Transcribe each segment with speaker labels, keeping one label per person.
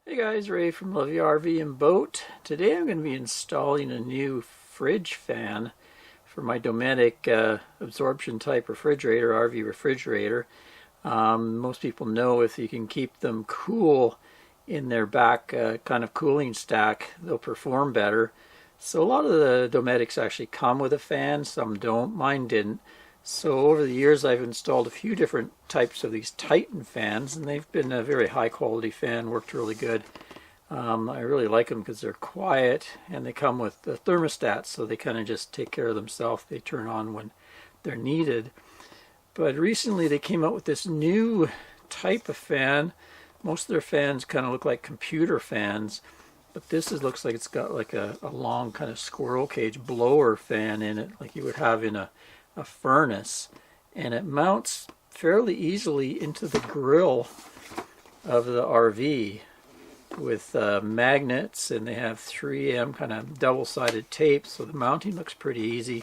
Speaker 1: Hey guys, Ray from Love Your RV and Boat. Today I'm going to be installing a new fridge fan for my Dometic absorption type refrigerator, RV refrigerator. Most people know if you can keep them cool in their back kind of cooling stack, they'll perform better. So a lot of the Dometics actually come with a fan, some don't. Mine didn't. So over the years I've installed a few different types of these Titan fans, and they've been a very high quality fan, worked really good. I really like them because they're quiet and they come with the thermostats, so they kind of just take care of themselves. They turn on when they're needed. But recently they came out with this new type of fan. Most of their fans kind of look like computer fans, but this looks like it's got like a long kind of squirrel cage blower fan in it, like you would have in a furnace, and it mounts fairly easily into the grill of the RV with magnets, and they have 3M kind of double-sided tape, so the mounting looks pretty easy.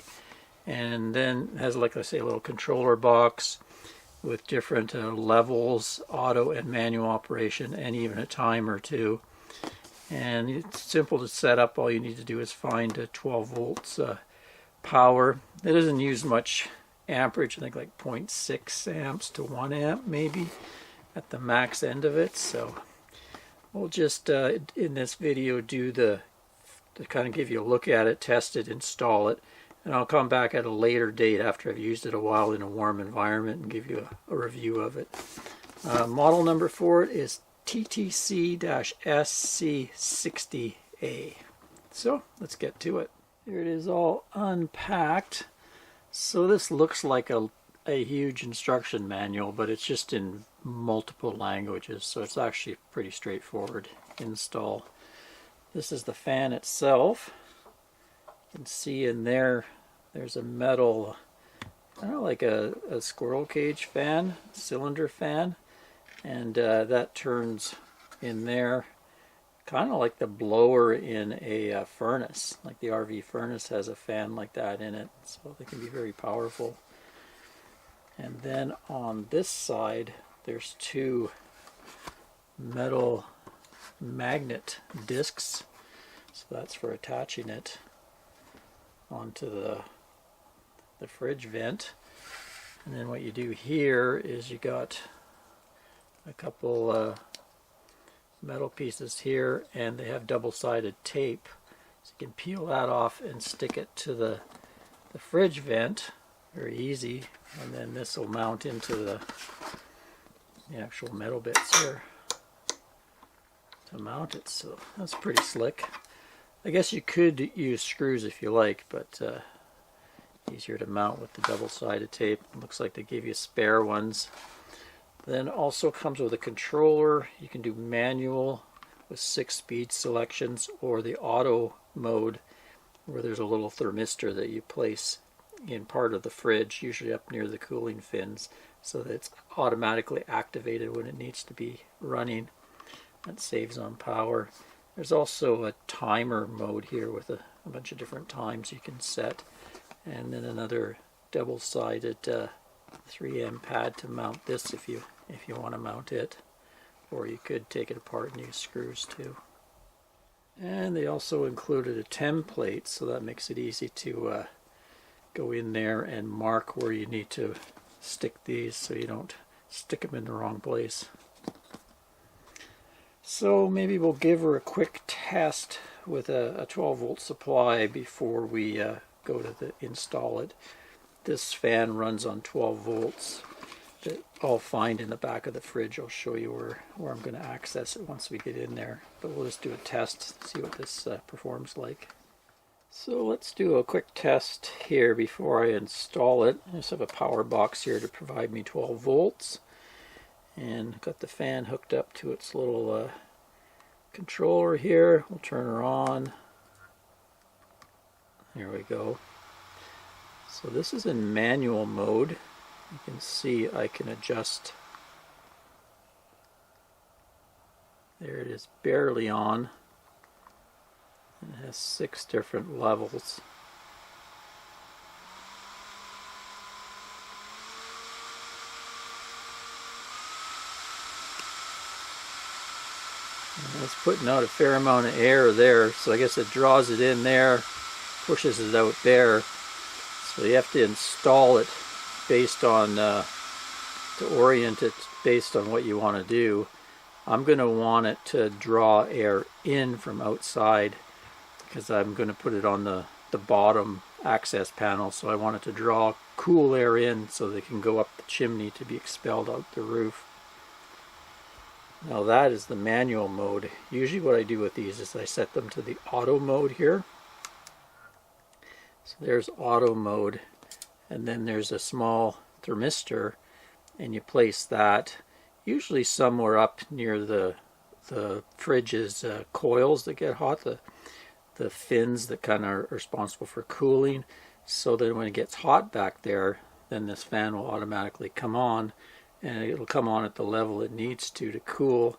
Speaker 1: And then it has, like I say, a little controller box with different levels, auto and manual operation, and even a timer too. And it's simple to set up. All you need to do is find 12 volts power. It doesn't use much amperage, I think like 0.6 amps to 1 amp maybe at the max end of it. So we'll just in this video do to kind of give you a look at it, test it, install it, and I'll come back at a later date after I've used it a while in a warm environment and give you a review of it. Model number for it is TTC-SC60A. So let's get to it. Here it is all unpacked. So this looks like a huge instruction manual, but it's just in multiple languages, so it's actually a pretty straightforward install. This is the fan itself. You can see in there's a metal, kind of like a squirrel cage fan, cylinder fan, and that turns in there kind of like the blower in a furnace. Like the RV furnace has a fan like that in it, so they can be very powerful. And then on this side there's two metal magnet discs, so that's for attaching it onto the fridge vent. And then what you do here is you got a couple metal pieces here, and they have double-sided tape, so you can peel that off and stick it to the fridge vent. Very easy. And then this will mount into the actual metal bits here to mount it, so that's pretty slick. I guess you could use screws if you like, but easier to mount with the double-sided tape. It looks like they give you spare ones. Then also comes with a controller. You can do manual with 6-speed selections, or the auto mode where there's a little thermistor that you place in part of the fridge, usually up near the cooling fins, so that it's automatically activated when it needs to be running. That saves on power. There's also a timer mode here with a bunch of different times you can set, and then another double-sided 3M pad to mount this if you want to mount it, or you could take it apart and use screws too. And they also included a template, so that makes it easy to go in there and mark where you need to stick these so you don't stick them in the wrong place. So maybe we'll give her a quick test with a 12 volt supply before we go to install it. This fan runs on 12 volts that I'll find in the back of the fridge. I'll show you where I'm going to access it once we get in there, but we'll just do a test, see what this performs like. So let's do a quick test here before I install it. I just have a power box here to provide me 12 volts, and got the fan hooked up to its little controller here. We'll turn her on. There we go. So this is in manual mode. You can see I can adjust. There it is, barely on. It has 6 different levels. And it's putting out a fair amount of air there, so I guess it draws it in there, pushes it out there. So you have to install it based on, to orient it based on what you want to do. I'm going to want it to draw air in from outside because I'm going to put it on the bottom access panel, so I want it to draw cool air in so they can go up the chimney to be expelled out the roof. Now that is the manual mode. Usually what I do with these is I set them to the auto mode here. So there's auto mode, and then there's a small thermistor, and you place that usually somewhere up near the fridge's coils that get hot, the fins that kind of are responsible for cooling, so that when it gets hot back there, then this fan will automatically come on, and it'll come on at the level it needs to cool.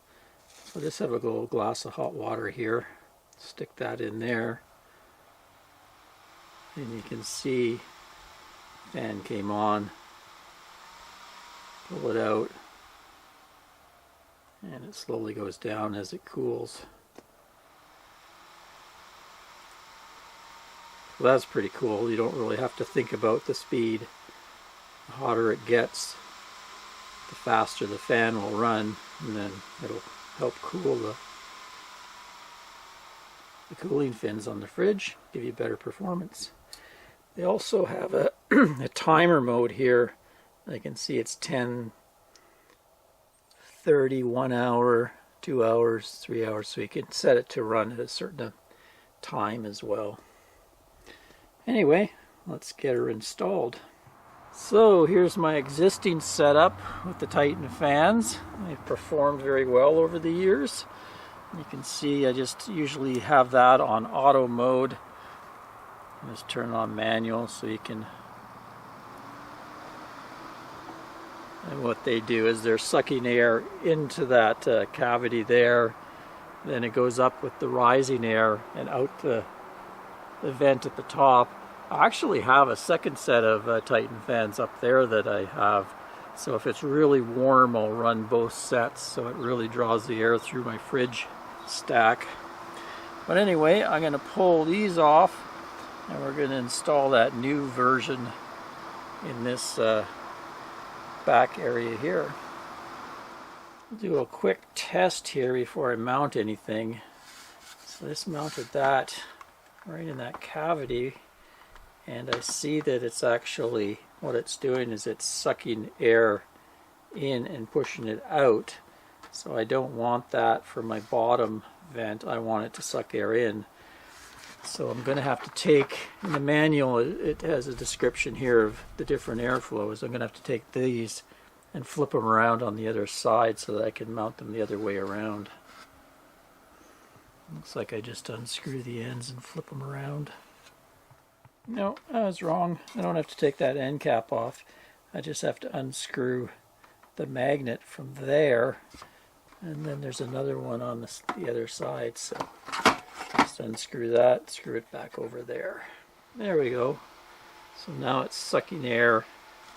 Speaker 1: So just have a little glass of hot water here, stick that in there, and you can see fan came on, pull it out, and it slowly goes down as it cools. So that's pretty cool. You don't really have to think about the speed. The hotter it gets, the faster the fan will run, and then it'll help cool the cooling fins on the fridge, give you better performance. They also have a, a timer mode here. I can see it's 10, 30, 1 hour, 2 hours, 3 hours, so you can set it to run at a certain time as well. Anyway, let's get her installed. So here's my existing setup with the Titan fans. They've performed very well over the years. You can see I just usually have that on auto mode. Just turn it on manual so you can. And what they do is they're sucking air into that cavity there. Then it goes up with the rising air and out the vent at the top. I actually have a second set of Titan fans up there that I have. So if it's really warm, I'll run both sets so it really draws the air through my fridge stack. But anyway, I'm going to pull these off and we're going to install that new version in this back area here. I'll do a quick test here before I mount anything. So this mounted that right in that cavity, and I see that it's actually, what it's doing is it's sucking air in and pushing it out. So I don't want that for my bottom vent. I want it to suck air in. So I'm going to have to take, in the manual it has a description here of the different airflows. I'm going to have to take these and flip them around on the other side so that I can mount them the other way around. Looks like I just unscrew the ends and flip them around. No, I was wrong. I don't have to take that end cap off. I just have to unscrew the magnet from there, and then there's another one on the other side. So just unscrew that, screw it back over there. There we go. So now it's sucking air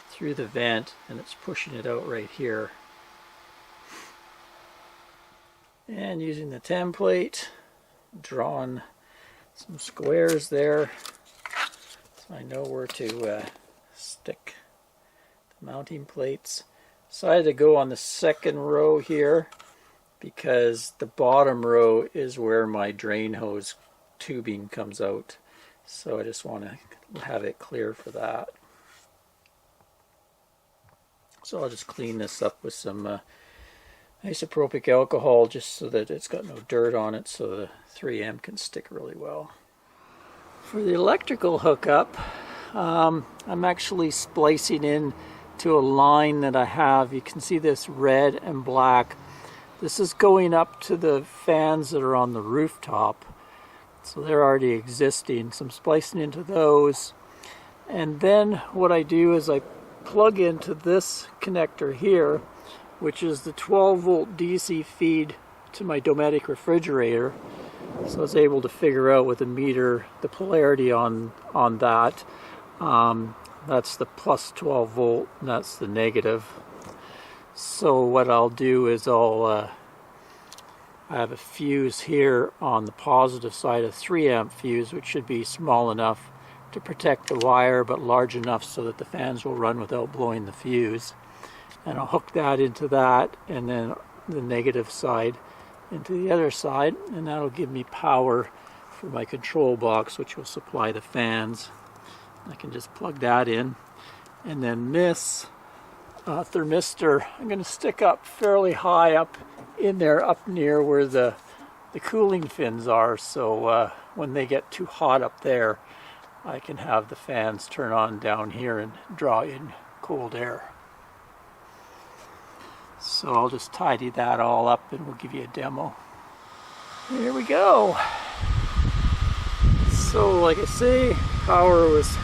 Speaker 1: through the vent and it's pushing it out right here. And using the template, drawn some squares there so I know where to stick the mounting plates. Decided to go on the second row here because the bottom row is where my drain hose tubing comes out. So I just want to have it clear for that. So I'll just clean this up with some isopropyl alcohol just so that it's got no dirt on it, so the 3M can stick really well. For the electrical hookup, I'm actually splicing in to a line that I have. You can see this red and black. This is going up to the fans that are on the rooftop. So they're already existing. So I'm splicing into those. And then what I do is I plug into this connector here, which is the 12 volt DC feed to my Dometic refrigerator. So I was able to figure out with a meter the polarity on that. That's the plus 12 volt and that's the negative. So what I'll do is I'll I have a fuse here on the positive side, a 3 amp fuse, which should be small enough to protect the wire, but large enough so that the fans will run without blowing the fuse. And I'll hook that into that, and then the negative side into the other side, and that'll give me power for my control box, which will supply the fans. I can just plug that in. And then this thermistor I'm going to stick up fairly high up in there, up near where the cooling fins are, so when they get too hot up there, I can have the fans turn on down here and draw in cold air. So I'll just tidy that all up and we'll give you a demo. Here we go. So like I say, power was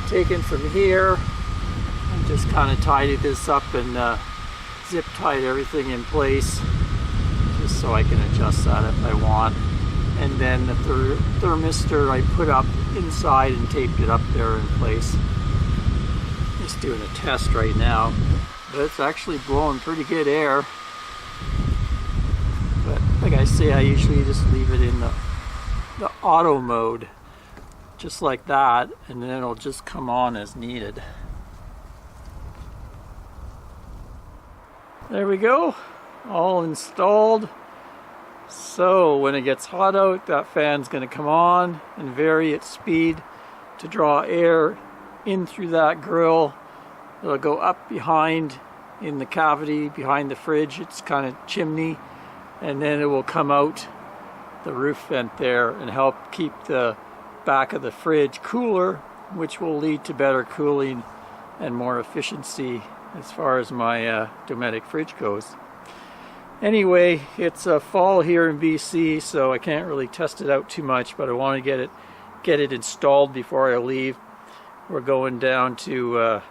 Speaker 1: taken from here. I just kind of tidied this up and zip tied everything in place, just so I can adjust that if I want. And then the thermistor I put up inside and taped it up there in place. Just doing a test right now, but it's actually blowing pretty good air. But like I say, I usually just leave it in the auto mode, just like that, and then it'll just come on as needed. There we go, all installed. So when it gets hot out, that fan's going to come on and vary its speed to draw air in through that grill. It'll go up behind in the cavity behind the fridge, it's kind of chimney, and then it will come out the roof vent there and help keep the back of the fridge cooler, which will lead to better cooling and more efficiency as far as my Dometic fridge goes. Anyway, it's fall here in BC, so I can't really test it out too much, but I want to get it installed before I leave. We're going down to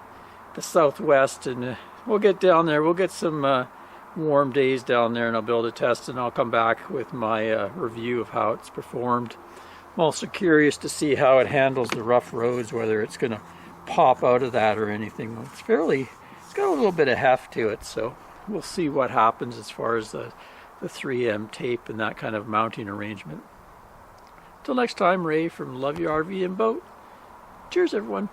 Speaker 1: the southwest, and we'll get down there. We'll get some warm days down there, and I'll be able to test, and I'll come back with my review of how it's performed. I'm also curious to see how it handles the rough roads, whether it's going to pop out of that or anything. It's got a little bit of heft to it, so we'll see what happens as far as the 3M tape and that kind of mounting arrangement. Till next time, Ray from Love Your RV and Boat. Cheers, everyone.